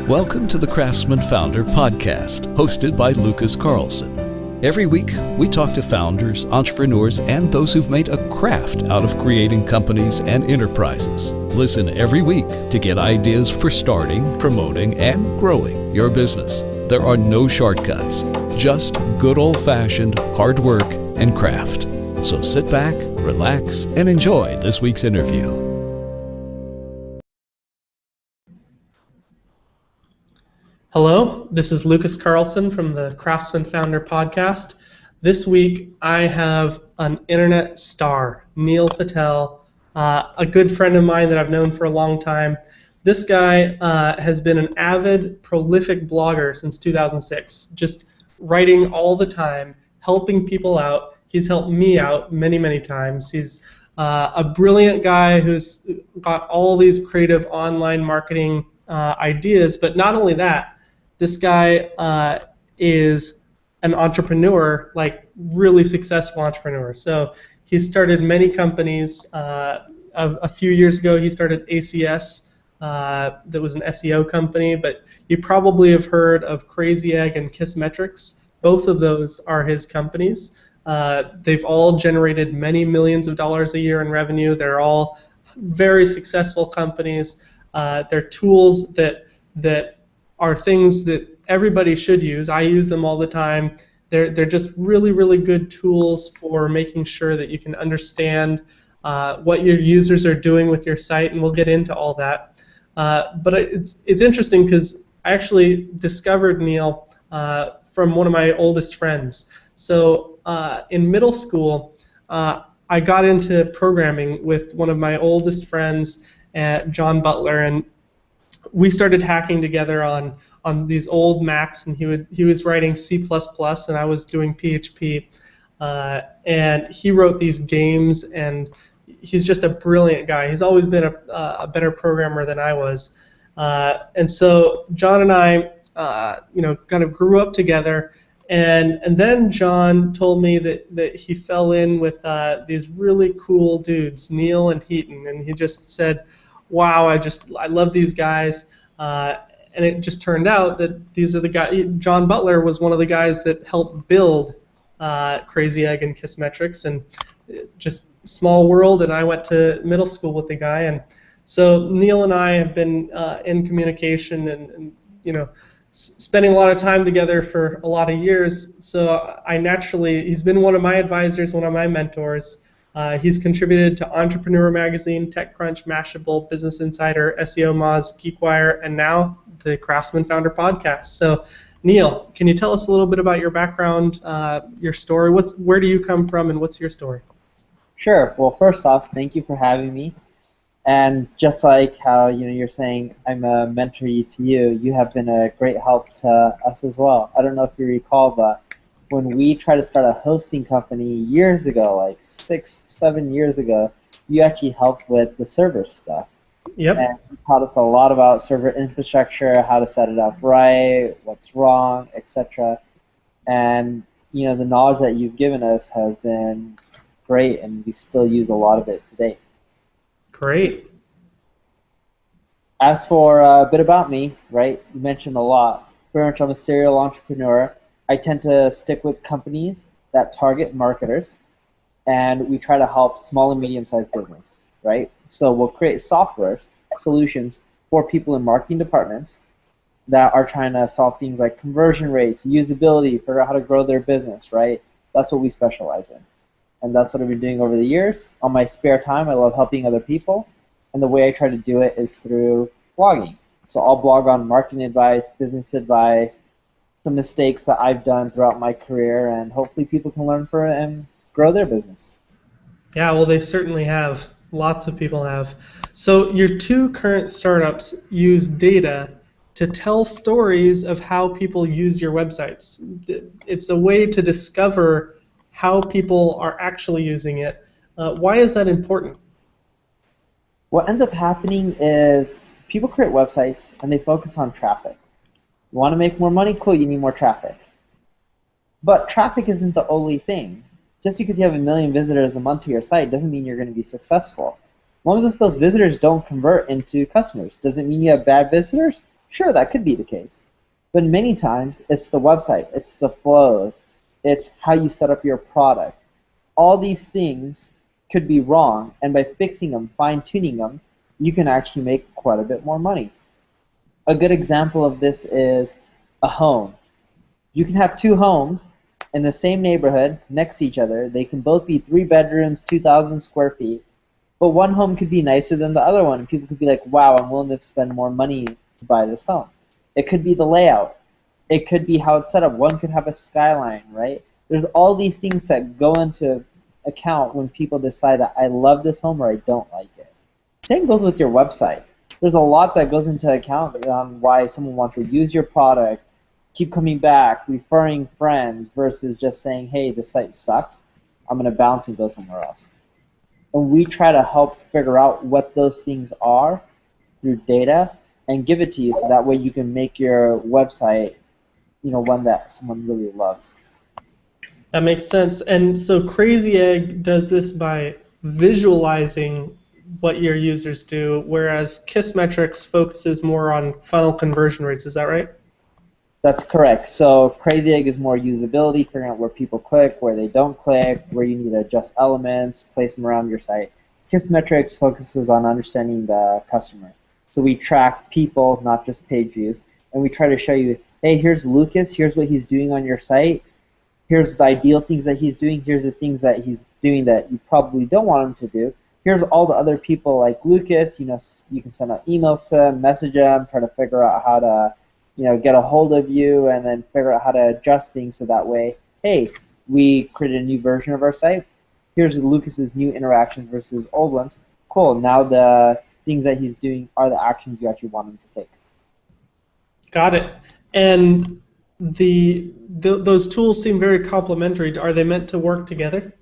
Welcome to the Craftsman Founder Podcast, hosted by Lucas Carlson. Every week, we talk to founders, entrepreneurs, and those who've made a craft out of creating companies and enterprises. Listen every week to get ideas for starting, promoting, and growing your business. There are no shortcuts, just good old-fashioned hard work and craft. So sit back, relax, and enjoy this week's interview. Hello, this is Lucas Carlson from the Craftsman Founder Podcast. This week I have an internet star, Neil Patel, a good friend of mine that I've known for a long time. This guy has been an avid, prolific blogger since 2006, just writing all the time, helping people out. He's helped me out many, many times. He's a brilliant guy who's got all these creative online marketing ideas, but not only that, this guy is an entrepreneur, like really successful entrepreneur. So he started many companies. A few years ago, he started ACS. That was an SEO company, but you probably have heard of Crazy Egg and KISSmetrics. Both of those are his companies. They've all generated many millions of dollars a year in revenue. They're all very successful companies. They're tools that are things that everybody should use. I use them all the time. They're just really, really good tools for making sure that you can understand what your users are doing with your site, and we'll get into all that. But it's interesting because I actually discovered Neil from one of my oldest friends. So in middle school, I got into programming with one of my oldest friends, John Butler, and we started hacking together on these old Macs, and he was writing C++ and I was doing PHP, and he wrote these games, and he's just a brilliant guy. He's always been a better programmer than I was, and so John and I kind of grew up together, and then John told me that he fell in with these really cool dudes, Neil and Heaton, and he just said, wow, I love these guys, and it just turned out that these are the guys. John Butler was one of the guys that helped build Crazy Egg and KISSmetrics, and just small world, and I went to middle school with the guy, and so Neil and I have been in communication and spending a lot of time together for a lot of years, so he's been one of my advisors, one of my mentors. He's contributed to Entrepreneur Magazine, TechCrunch, Mashable, Business Insider, SEO Moz, GeekWire, and now the Craftsman Founder Podcast. So, Neil, can you tell us a little bit about your background, your story? Where do you come from, and what's your story? Sure. Well, first off, thank you for having me. And just like how you're saying I'm a mentor to you, you have been a great help to us as well. I don't know if you recall, but when we tried to start a hosting company years ago, like 6-7 years ago, you actually helped with the server stuff. Yep. And you taught us a lot about server infrastructure, how to set it up right, what's wrong, etc. And the knowledge that you've given us has been great, and we still use a lot of it today. Great. As for a bit about me, right? You mentioned a lot. Pretty much I'm a serial entrepreneur. I tend to stick with companies that target marketers, and we try to help small and medium-sized business, right? So we'll create software solutions for people in marketing departments that are trying to solve things like conversion rates, usability, figure out how to grow their business, right? That's what we specialize in, and that's what I've been doing over the years. On my spare time, I love helping other people, and the way I try to do it is through blogging. So I'll blog on marketing advice, business advice, some mistakes that I've done throughout my career, and hopefully people can learn from it and grow their business. Yeah, well, they certainly have. Lots of people have. So your two current startups use data to tell stories of how people use your websites. It's a way to discover how people are actually using it. Why is that important? What ends up happening is people create websites and they focus on traffic. You want to make more money? Cool, you need more traffic. But traffic isn't the only thing. Just because you have 1 million visitors a month to your site doesn't mean you're going to be successful. As long as if those visitors don't convert into customers, does it mean you have bad visitors? Sure, that could be the case. But many times, it's the website, it's the flows, it's how you set up your product. All these things could be wrong, and by fixing them, fine-tuning them, you can actually make quite a bit more money. A good example of this is a home. You can have two homes in the same neighborhood next to each other. They can both be 3 bedrooms, 2,000 square feet, but one home could be nicer than the other one, and people could be like, wow, I'm willing to spend more money to buy this home. It could be the layout. It could be how it's set up. One could have a skyline, right? There's all these things that go into account when people decide that I love this home or I don't like it. Same goes with your website. There's a lot that goes into account on why someone wants to use your product, keep coming back, referring friends, versus just saying, hey, the site sucks, I'm going to bounce and go somewhere else. And we try to help figure out what those things are through data and give it to you so that way you can make your website, one that someone really loves. That makes sense. And so Crazy Egg does this by visualizing what your users do, whereas KISSmetrics focuses more on funnel conversion rates. Is that right? That's correct. So Crazy Egg is more usability, figuring out where people click, where they don't click, where you need to adjust elements, place them around your site. KISSmetrics focuses on understanding the customer. So we track people, not just page views, and we try to show you, hey, here's Lucas, here's what he's doing on your site, here's the ideal things that he's doing, here's the things that he's doing that you probably don't want him to do. Here's all the other people like Lucas, you can send out emails to them, message them, try to figure out how to get a hold of you, and then figure out how to adjust things so that way, hey, we created a new version of our site. Here's Lucas's new interactions versus old ones. Cool, now the things that he's doing are the actions you actually want him to take. Got it. And those tools seem very complementary. Are they meant to work together?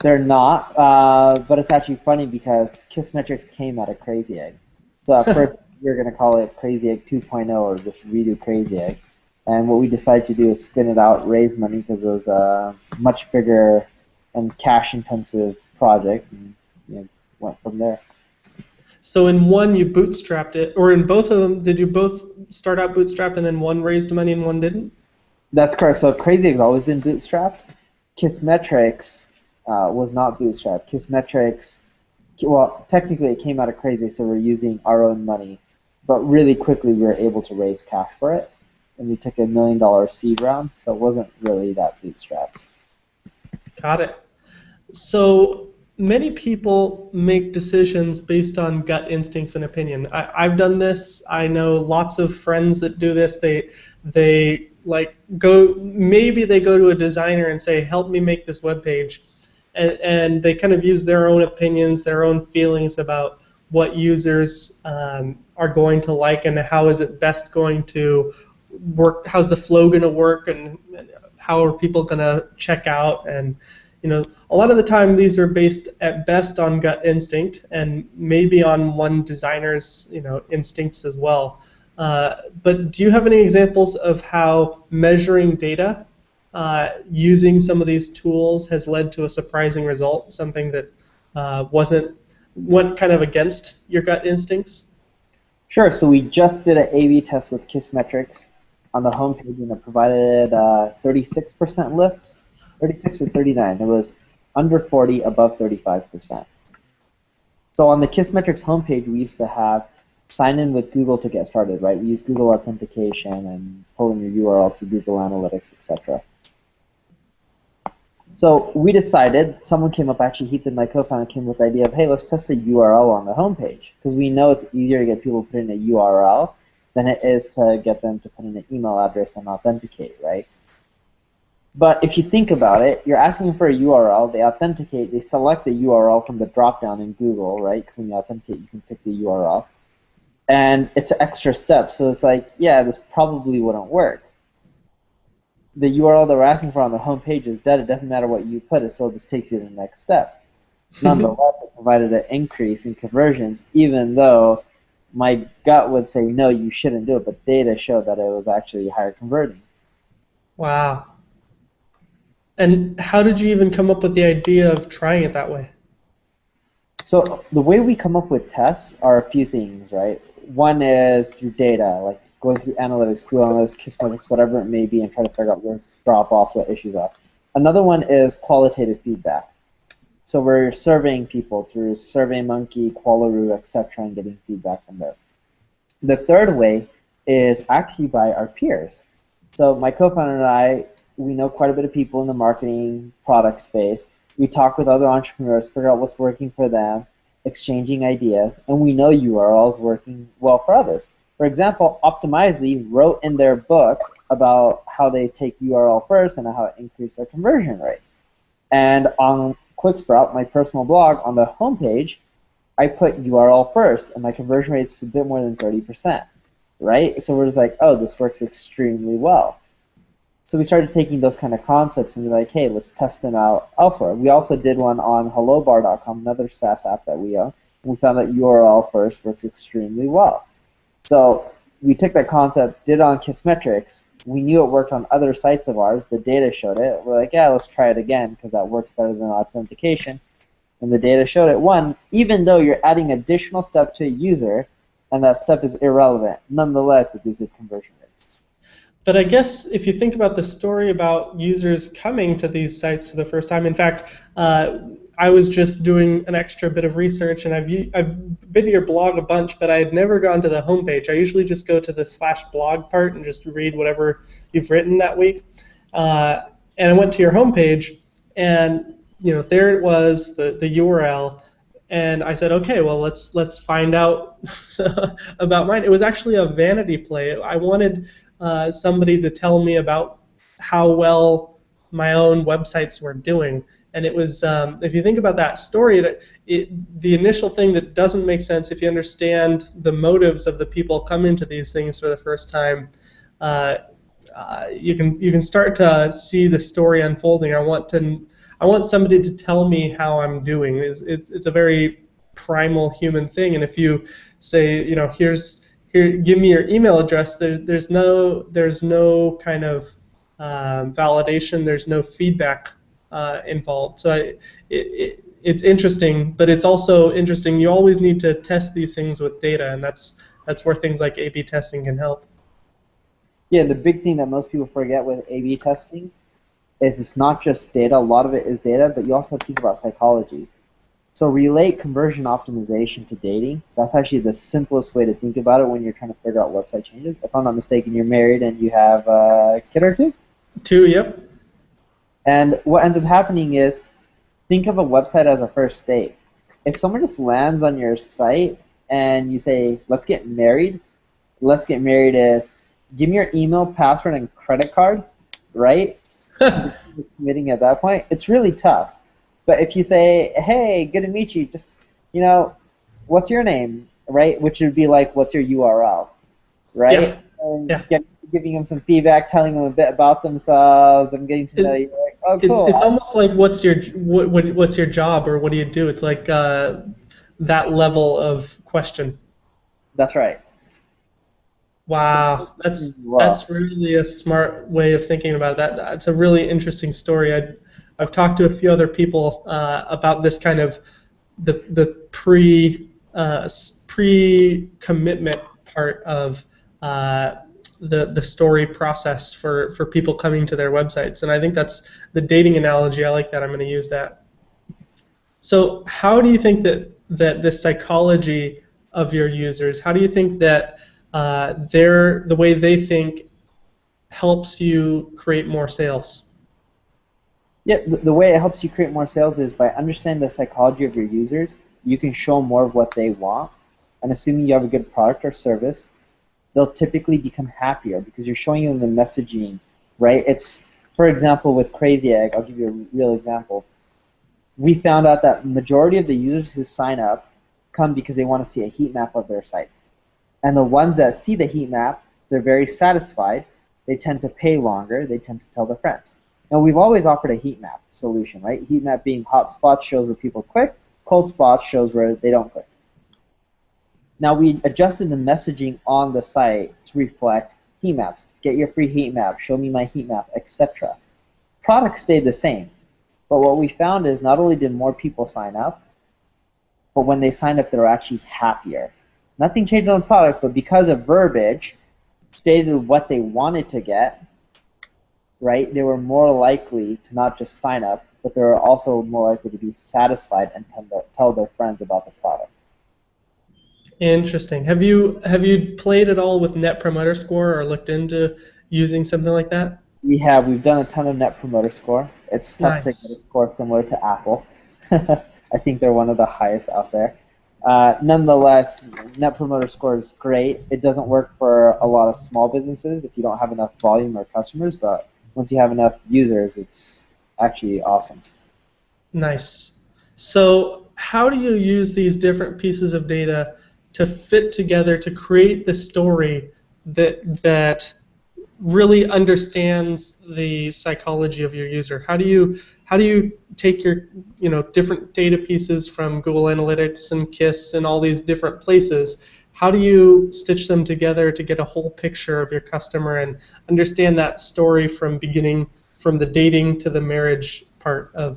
They're not, but it's actually funny because KISSmetrics came out of Crazy Egg. So at first we were going to call it Crazy Egg 2.0 or just redo Crazy Egg. And what we decided to do is spin it out, raise money because it was a much bigger and cash-intensive project, and went from there. So in one you bootstrapped it, or in both of them, did you both start out bootstrapped and then one raised money and one didn't? That's correct. So Crazy Egg's always been bootstrapped. KISSmetrics was not bootstrapped. KISSmetrics, well, technically it came out of Crazy, so we're using our own money, but really quickly we were able to raise cash for it, and we took $1 million seed round, so it wasn't really that bootstrapped. Got it. So many people make decisions based on gut instincts and opinion. I've done this. I know lots of friends that do this. They maybe they go to a designer and say, help me make this web page. And they kind of use their own opinions, their own feelings about what users are going to like and how is it best going to work, how's the flow going to work, and how are people going to check out. And a lot of the time these are based at best on gut instinct and maybe on one designer's instincts as well. But do you have any examples of how measuring data using some of these tools has led to a surprising result, something that went kind of against your gut instincts? Sure. So we just did an A/B test with KISSmetrics on the homepage, and it provided 36% lift, 36 or 39. It was under 40, above 35%. So on the KISSmetrics homepage, we used to have sign in with Google to get started, right? We use Google authentication and pull in your URL through Google Analytics, etc. So we decided, someone came up, actually Ethan, my co-founder, came with the idea of, hey, let's test a URL on the homepage, because we know it's easier to get people to put in a URL than it is to get them to put in an email address and authenticate, right? But if you think about it, you're asking for a URL, they authenticate, they select the URL from the drop-down in Google, right? Because when you authenticate, you can pick the URL. And it's an extra step, so it's like, yeah, this probably wouldn't work. The URL that we're asking for on the home page is dead. It doesn't matter what you put, it still just takes you to the next step. Nonetheless, it provided an increase in conversions, even though my gut would say, no, you shouldn't do it, but data showed that it was actually higher converting. Wow. And how did you even come up with the idea of trying it that way? So the way we come up with tests are a few things, right? One is through data, like going through analytics, Google Analytics, KISSmetrics, whatever it may be, and trying to figure out where drop-offs, what issues are. Another one is qualitative feedback. So we're surveying people through SurveyMonkey, Qualaroo, etc., and getting feedback from there. The third way is actually by our peers. So my co-founder and I, we know quite a bit of people in the marketing product space. We talk with other entrepreneurs, figure out what's working for them, exchanging ideas, and we know URLs working well for others. For example, Optimizely wrote in their book about how they take URL first and how it increased their conversion rate. And on QuickSprout, my personal blog, on the homepage, I put URL first, and my conversion rate is a bit more than 30%, right? So we're just like, oh, this works extremely well. So we started taking those kind of concepts and be like, hey, let's test them out elsewhere. We also did one on HelloBar.com, another SaaS app that we own. And we found that URL first works extremely well. So we took that concept, did it on KISSmetrics. We knew it worked on other sites of ours. The data showed it. We're like, yeah, let's try it again because that works better than authentication. And the data showed it. One, even though you're adding additional step to a user, and that step is irrelevant, nonetheless, it boosted conversion rates. But I guess if you think about the story about users coming to these sites for the first time, in fact, I was just doing an extra bit of research, and I've been to your blog a bunch, but I had never gone to the homepage. I usually just go to the /blog part and just read whatever you've written that week. And I went to your homepage, and there it was, the URL. And I said, okay, well, let's find out about mine. It was actually a vanity play. I wanted somebody to tell me about how well my own websites were doing. And it was, if you think about that story, the initial thing that doesn't make sense, if you understand the motives of the people coming to these things for the first time, you can start to see the story unfolding. I want somebody to tell me how I'm doing. It's a very primal human thing, and if you say, here, give me your email address, there's no kind of validation, there's no feedback involved. So it's interesting, but it's also interesting. You always need to test these things with data, and that's where things like A/B testing can help. Yeah, the big thing that most people forget with A/B testing is it's not just data. A lot of it is data, but you also have to think about psychology. So relate conversion optimization to dating. That's actually the simplest way to think about it when you're trying to figure out website changes. If I'm not mistaken, you're married and you have a kid or two? Two, yep. And what ends up happening is, think of a website as a first date. If someone just lands on your site and you say, let's get married is, give me your email, password, and credit card, right? Committing at that point, it's really tough. But if you say, hey, good to meet you, just, what's your name, right? Which would be like, what's your URL, right? Yeah. And giving them some feedback, telling them a bit about themselves, them getting to know you. Like, oh, cool. It's almost like what's your job, or what do you do? It's like that level of question. That's right. Wow, that's really a smart way of thinking about that. That's a really interesting story. I've talked to a few other people about this kind of the pre-commitment part of the story process for people coming to their websites, and I think that's the dating analogy. I like that. I'm going to use that. So how do you think that the psychology of your users, how do you think that the way they think helps you create more sales? Yeah, the way it helps you create more sales is by understanding the psychology of your users. You can show more of what they want, and assuming you have a good product or service, they'll typically become happier because you're showing them the messaging, right? It's, for example, with Crazy Egg, I'll give you a real example. We found out that majority of the users who sign up come because they want to see a heat map of their site. And the ones that see the heat map, they're very satisfied. They tend to pay longer. They tend to tell their friends. Now, we've always offered a heat map solution, right? Heat map being hot spots shows where people click, cold spots shows where they don't click. Now, we adjusted the messaging on the site to reflect heat maps. Get your free heat map, show me my heat map, etc. Product stayed the same. But what we found is not only did more people sign up, but when they signed up, they were actually happier. Nothing changed on the product, but because of verbiage stated what they wanted to get, right, they were more likely to not just sign up, but they were also more likely to be satisfied and tell their friends about the product. Interesting. Have you played at all with Net Promoter Score or looked into using something like that? We've done a ton of Net Promoter Score. It's tough to get a Nice. score similar to Apple. I think they're one of the highest out there. Nonetheless, Net Promoter Score is great. It doesn't work for a lot of small businesses if you don't have enough volume or customers, but once you have enough users, it's actually awesome. Nice. So how do you use these different pieces of data to fit together to create the story that really understands the psychology of your user? How do you take your different data pieces from Google Analytics and KISS and all these different places? How do you stitch them together to get a whole picture of your customer and understand that story from the dating to the marriage part of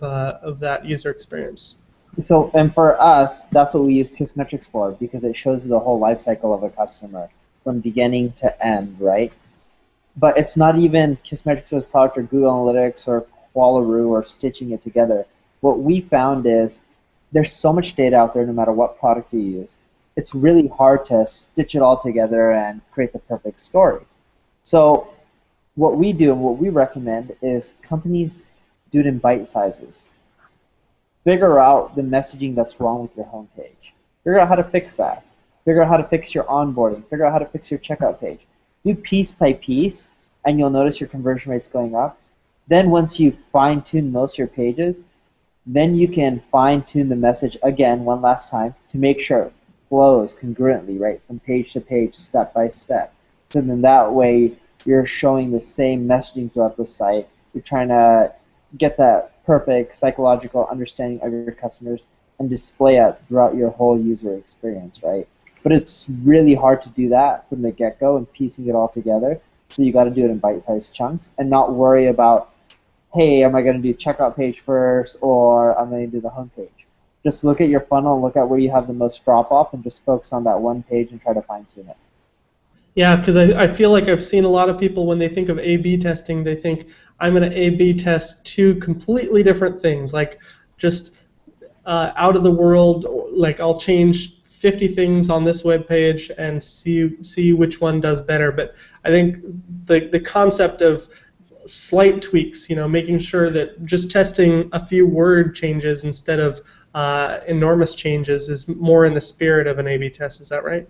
that user experience? So, and for us, that's what we use KISSmetrics for, because it shows the whole life cycle of a customer from beginning to end, right? But it's not even KISSmetrics' product or Google Analytics or Qualaroo or stitching it together. What we found is there's so much data out there no matter what product you use. It's really hard to stitch it all together and create the perfect story. So what we do and what we recommend is companies do it in bite sizes. Figure out the messaging that's wrong with your homepage. Figure out how to fix that. Figure out how to fix your onboarding. Figure out how to fix your checkout page. Do piece by piece, and you'll notice your conversion rate's going up. Then once you fine-tune most of your pages, then you can fine-tune the message again one last time to make sure it flows congruently, right, from page to page, step by step. So then that way you're showing the same messaging throughout the site. You're trying to get that perfect psychological understanding of your customers and display it throughout your whole user experience, right? But it's really hard to do that from the get-go and piecing it all together. So you got to do it in bite-sized chunks and not worry about, hey, am I going to do checkout page first or I'm going to do the home page? Just look at your funnel and look at where you have the most drop-off and just focus on that one page and try to fine-tune it. Yeah, because I feel like I've seen a lot of people when they think of A/B testing, they think I'm going to A/B test two completely different things, like just out of the world, like I'll change 50 things on this web page and see which one does better. But I think the concept of slight tweaks, making sure that just testing a few word changes instead of enormous changes is more in the spirit of an A/B test. Is that right?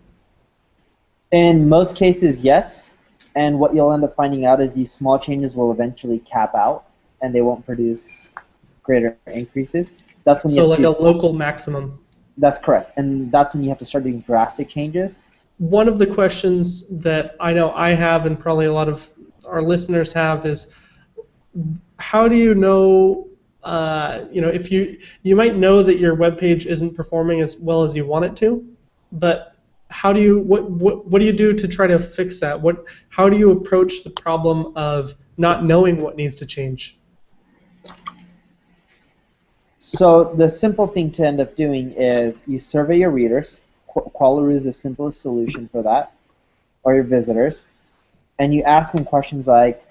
In most cases, yes. And what you'll end up finding out is these small changes will eventually cap out and they won't produce greater increases. That's when So like a local maximum. That's correct. And that's when you have to start doing drastic changes. One of the questions that I know I have and probably a lot of our listeners have is, how do you know, if you might know that your web page isn't performing as well as you want it to, but how do you what do you do to try to fix that? How do you approach the problem of not knowing what needs to change? So the simple thing to end up doing is you survey your readers. Qualaroo is the simplest solution for that, or your visitors, and you ask them questions like,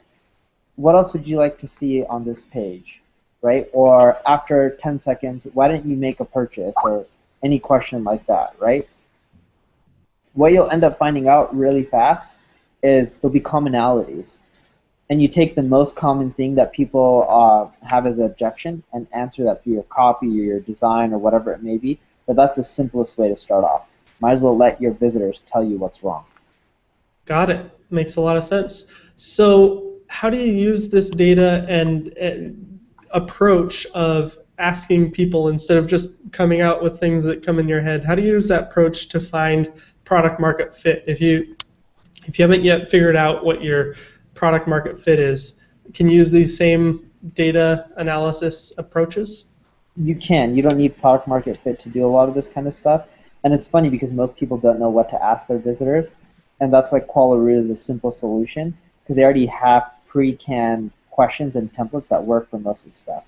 what else would you like to see on this page, right? Or after 10 seconds, why didn't you make a purchase, or any question like that, right? What you'll end up finding out really fast is there'll be commonalities. And you take the most common thing that people have as an objection and answer that through your copy or your design or whatever it may be. But that's the simplest way to start off. Might as well let your visitors tell you what's wrong. Got it. Makes a lot of sense. So how do you use this data and approach of asking people instead of just coming out with things that come in your head? How do you use that approach to find product market fit? If you haven't yet figured out what your product market fit is, can you use these same data analysis approaches? You can. You don't need product market fit to do a lot of this kind of stuff. And it's funny because most people don't know what to ask their visitors. And that's why Qualaroo is a simple solution, because they already have pre-canned questions and templates that work for most of the stuff.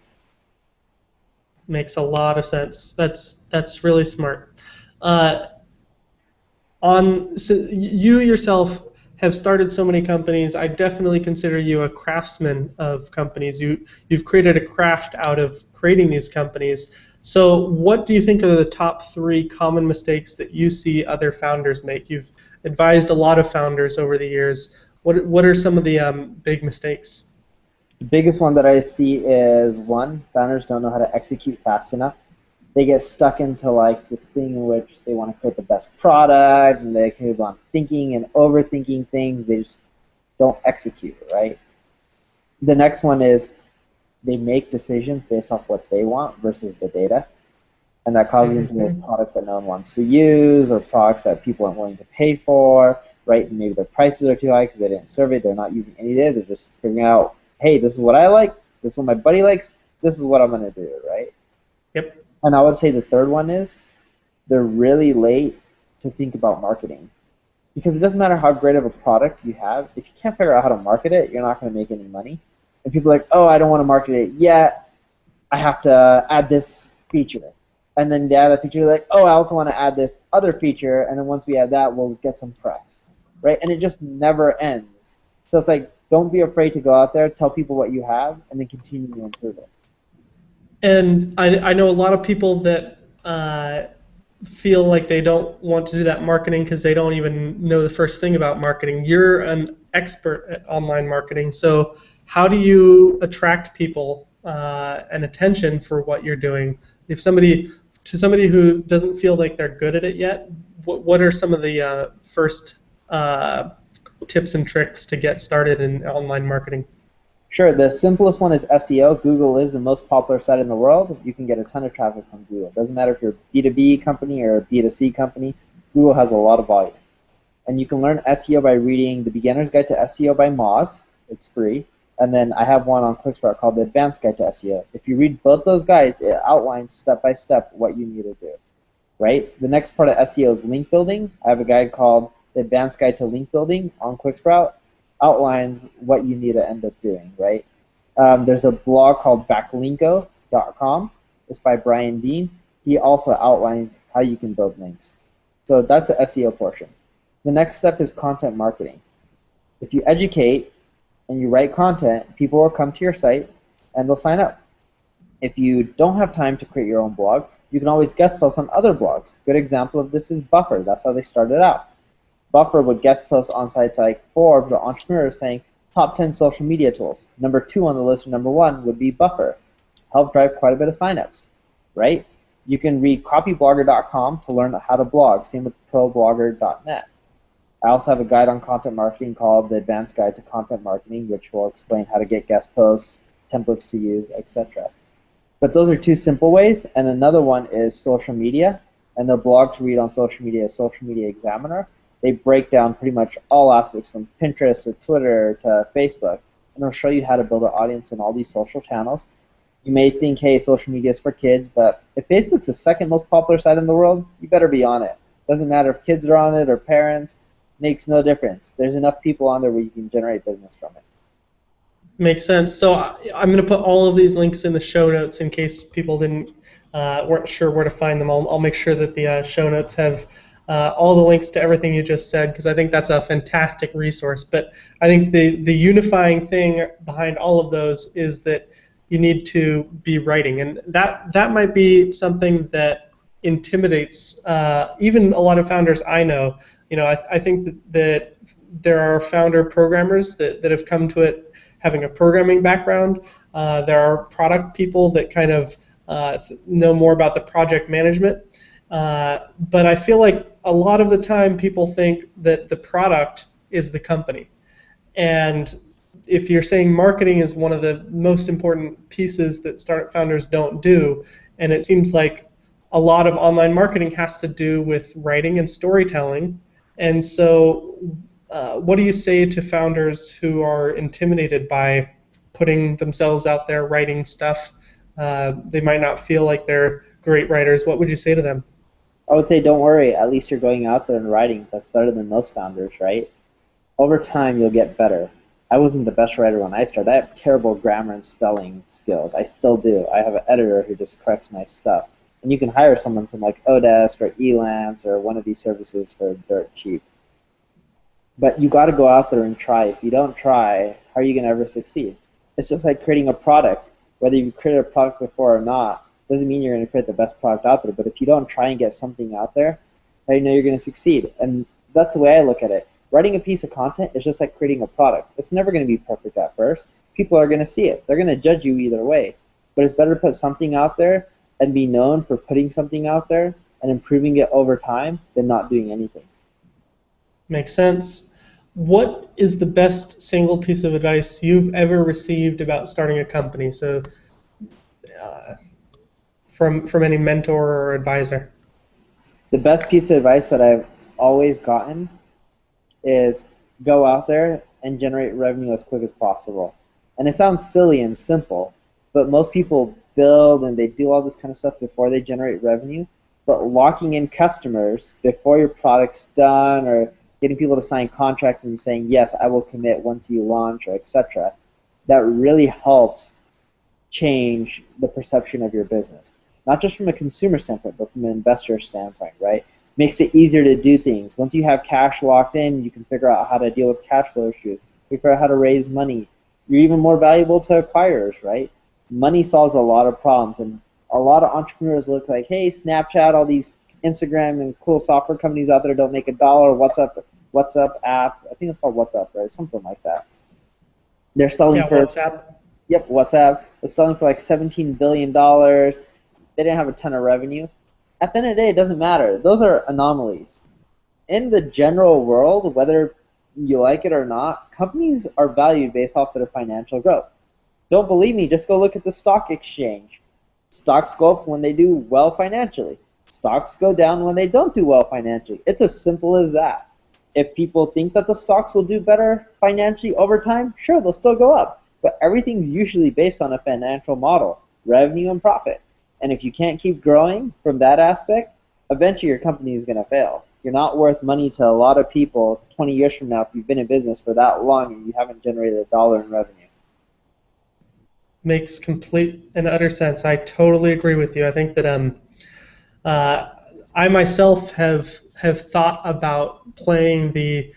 Makes a lot of sense. That's really smart. So you yourself have started so many companies. I definitely consider you a craftsman of companies. You've created a craft out of creating these companies. So what do you think are the top 3 common mistakes that you see other founders make? You've advised a lot of founders over the years. What are some of the big mistakes? The biggest one that I see is, one, founders don't know how to execute fast enough. They get stuck into like this thing in which they want to create the best product, and they keep on thinking and overthinking things. They just don't execute, right? The next one is they make decisions based off what they want versus the data, and that causes them to make products that no one wants to use, or products that people aren't willing to pay for, right? And maybe their prices are too high because they didn't survey. They're not using any data. They're just figuring out, hey, this is what I like, this is what my buddy likes, this is what I'm going to do, right? Yep. And I would say the third one is they're really late to think about marketing. Because it doesn't matter how great of a product you have, if you can't figure out how to market it, you're not going to make any money. And people are like, oh, I don't want to market it yet, I have to add this feature. And then they add that feature, like, oh, I also want to add this other feature, and then once we add that, we'll get some press, right? And it just never ends. So it's like, don't be afraid to go out there, tell people what you have, and then continue to improve it. And I know a lot of people that feel like they don't want to do that marketing because they don't even know the first thing about marketing. You're an expert at online marketing, so how do you attract people and attention for what you're doing? If somebody who doesn't feel like they're good at it yet, what are some of the first tips and tricks to get started in online marketing? Sure, the simplest one is SEO. Google is the most popular site in the world. You can get a ton of traffic from Google. It doesn't matter if you're a B2B company or a B2C company, Google has a lot of volume. And you can learn SEO by reading The Beginner's Guide to SEO by Moz. It's free. And then I have one on QuickSprout called The Advanced Guide to SEO. If you read both those guides, it outlines step by step what you need to do, right? The next part of SEO is link building. I have a guide called The Advanced Guide to Link Building on QuickSprout. Outlines what you need to end up doing, right? There's a blog called backlinko.com. It's by Brian Dean. He also outlines how you can build links. So that's the SEO portion. The next step is content marketing. If you educate and you write content, people will come to your site and they'll sign up. If you don't have time to create your own blog, you can always guest post on other blogs. Good example of this is Buffer. That's how they started out. Buffer would guest post on sites like Forbes or Entrepreneurs saying, top 10 social media tools. Number 2 on the list, or number 1, would be Buffer. Help drive quite a bit of signups, right? You can read copyblogger.com to learn how to blog. Same with problogger.net. I also have a guide on content marketing called The Advanced Guide to Content Marketing, which will explain how to get guest posts, templates to use, etc. But those are 2 simple ways, and another one is social media. And the blog to read on social media is Social Media Examiner. They break down pretty much all aspects from Pinterest to Twitter to Facebook, and they'll show you how to build an audience in all these social channels. You may think, hey, social media is for kids, but if Facebook's the second most popular site in the world, you better be on it. Doesn't matter if kids are on it or parents, makes no difference. There's enough people on there where you can generate business from it. Makes sense. So I'm going to put all of these links in the show notes in case people weren't sure where to find them. I'll make sure that the show notes have all the links to everything you just said, because I think that's a fantastic resource. But I think the unifying thing behind all of those is that you need to be writing, and that might be something that intimidates even a lot of founders I know. I think that there are founder programmers that have come to it having a programming background. There are product people that kind of know more about the project management. But I feel like a lot of the time people think that the product is the company. And if you're saying marketing is one of the most important pieces that startup founders don't do, and it seems like a lot of online marketing has to do with writing and storytelling. And so what do you say to founders who are intimidated by putting themselves out there writing stuff? They might not feel like they're great writers. What would you say to them? I would say don't worry, at least you're going out there and writing. That's better than most founders, right? Over time, you'll get better. I wasn't the best writer when I started. I have terrible grammar and spelling skills. I still do. I have an editor who just corrects my stuff. And you can hire someone from like Odesk or Elance or one of these services for dirt cheap. But you got to go out there and try. If you don't try, how are you going to ever succeed? It's just like creating a product. Whether you've created a product before or not, doesn't mean you're going to create the best product out there. But if you don't try and get something out there, how do you know you're going to succeed? And that's the way I look at it. Writing a piece of content is just like creating a product. It's never going to be perfect at first. People are going to see it. They're going to judge you either way. But it's better to put something out there and be known for putting something out there and improving it over time than not doing anything. Makes sense. What is the best single piece of advice you've ever received about starting a company? So from any mentor or advisor. The best piece of advice that I've always gotten is go out there and generate revenue as quick as possible. And it sounds silly and simple, but most people build and they do all this kind of stuff before they generate revenue. But locking in customers before your product's done, or getting people to sign contracts and saying, yes, I will commit once you launch, or etc., that really helps change the perception of your business. Not just from a consumer standpoint, but from an investor standpoint, right? Makes it easier to do things. Once you have cash locked in, you can figure out how to deal with cash flow issues, figure out how to raise money. You're even more valuable to acquirers, right? Money solves a lot of problems, and a lot of entrepreneurs look like, hey, Snapchat, all these Instagram and cool software companies out there don't make $1. WhatsApp app, I think it's called WhatsApp, right? Something like that. They're selling for WhatsApp. Yep, WhatsApp. It's selling for like $17 billion. They didn't have a ton of revenue. At the end of the day, it doesn't matter. Those are anomalies. In the general world, whether you like it or not, companies are valued based off their financial growth. Don't believe me? Just go look at the stock exchange. Stocks go up when they do well financially. Stocks go down when they don't do well financially. It's as simple as that. If people think that the stocks will do better financially over time, sure, they'll still go up. But everything's usually based on a financial model, revenue and profit. And if you can't keep growing from that aspect, eventually your company is going to fail. You're not worth money to a lot of people 20 years from now if you've been in business for that long and you haven't generated $1 in revenue. Makes complete and utter sense. I totally agree with you. I think that I myself have thought about playing the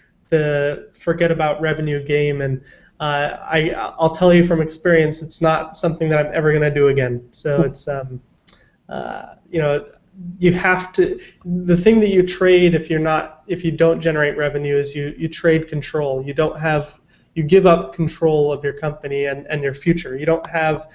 forget about revenue game, and I'll tell you from experience, it's not something that I'm ever going to do again. So it's you have to. The thing that you trade if you don't generate revenue is you trade control. You give up control of your company and your future. You don't have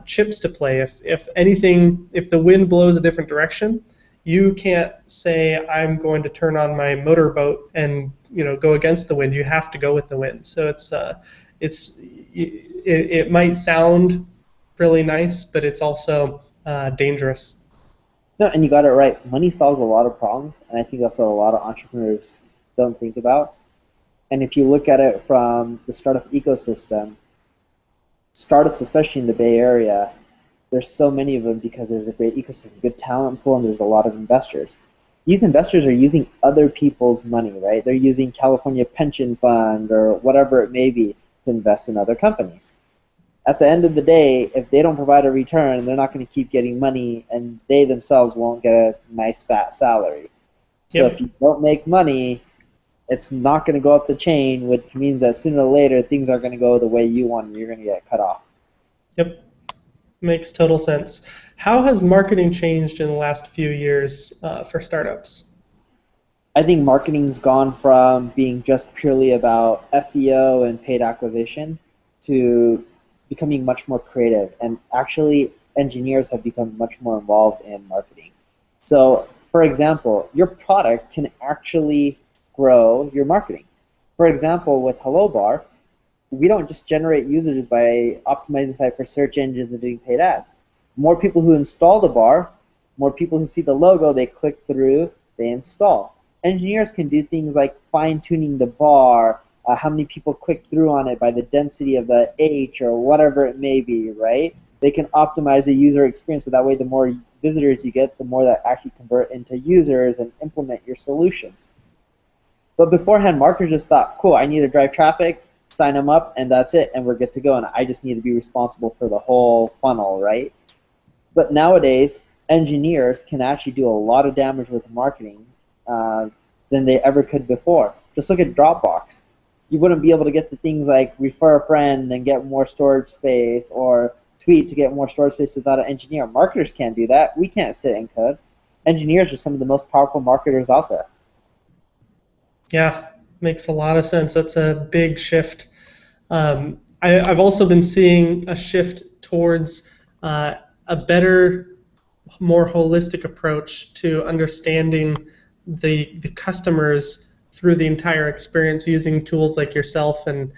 chips to play. If the wind blows a different direction, you can't say I'm going to turn on my motorboat and go against the wind. You have to go with the wind. So it might sound really nice, but it's also dangerous. No, and you got it right. Money solves a lot of problems, and I think that's what a lot of entrepreneurs don't think about. And if you look at it from the startup ecosystem, startups, especially in the Bay Area, there's so many of them because there's a great ecosystem, good talent pool, and there's a lot of investors. These investors are using other people's money, right? They're using California Pension Fund or whatever it may be to invest in other companies. At the end of the day, if they don't provide a return, they're not going to keep getting money, and they themselves won't get a nice fat salary. So Yep. if you don't make money, it's not going to go up the chain, which means that sooner or later things are going to go the way you want and you're going to get cut off. Yep. Makes total sense. How has marketing changed in the last few years for startups? I think marketing's gone from being just purely about SEO and paid acquisition to becoming much more creative, and actually engineers have become much more involved in marketing. So, for example, your product can actually grow your marketing. For example, with Hello Bar, we don't just generate users by optimizing the site for search engines and doing paid ads. More people who install the bar, more people who see the logo, they click through, they install. Engineers can do things like fine-tuning the bar, how many people click through on it by the density of the H or whatever it may be, right? They can optimize the user experience so that way the more visitors you get, the more that actually convert into users and implement your solution. But beforehand, marketers just thought, cool, I need to drive traffic. sign them up, and that's it, and we're good to go. And I just need to be responsible for the whole funnel, right? But nowadays, engineers can actually do a lot of damage with marketing than they ever could before. Just look at Dropbox. You wouldn't be able to get the things like refer a friend and get more storage space, or tweet to get more storage space without an engineer. Marketers can't do that. We can't sit and code. Engineers are some of the most powerful marketers out there. Yeah, makes a lot of sense. That's a big shift. I've also been seeing a shift towards a better, more holistic approach to understanding the customers through the entire experience, using tools like yourself and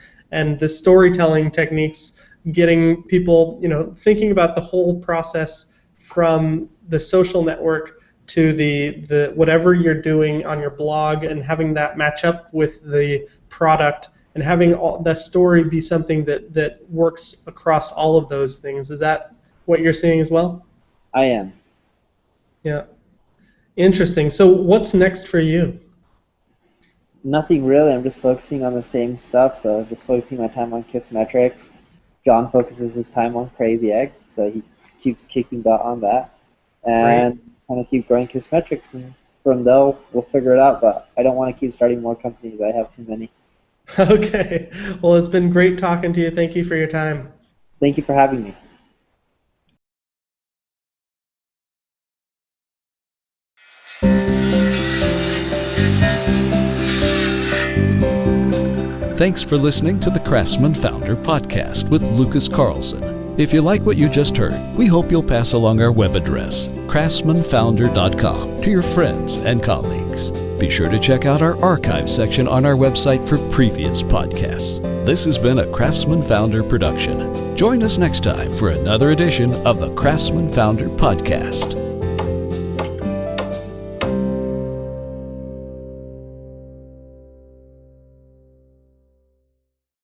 the storytelling techniques, getting people, thinking about the whole process from the social network to the whatever you're doing on your blog, and having that match up with the product, and having the story be something that works across all of those things. Is that what you're seeing as well? I am. Yeah. Interesting. So what's next for you? Nothing really. I'm just focusing on the same stuff. So just focusing my time on KISSmetrics. John focuses his time on Crazy Egg, so he keeps kicking butt on that. And trying to keep growing KISSmetrics, and from there we'll figure it out. But I don't want to keep starting more companies. I have too many. Okay. Well, it's been great talking to you. Thank you for your time. Thank you for having me. Thanks for listening to the Craftsman Founder podcast with Lucas Carlson. If you like what you just heard, we hope you'll pass along our web address, craftsmanfounder.com, to your friends and colleagues. Be sure to check out our archive section on our website for previous podcasts. This has been a Craftsman Founder production. Join us next time for another edition of the Craftsman Founder podcast.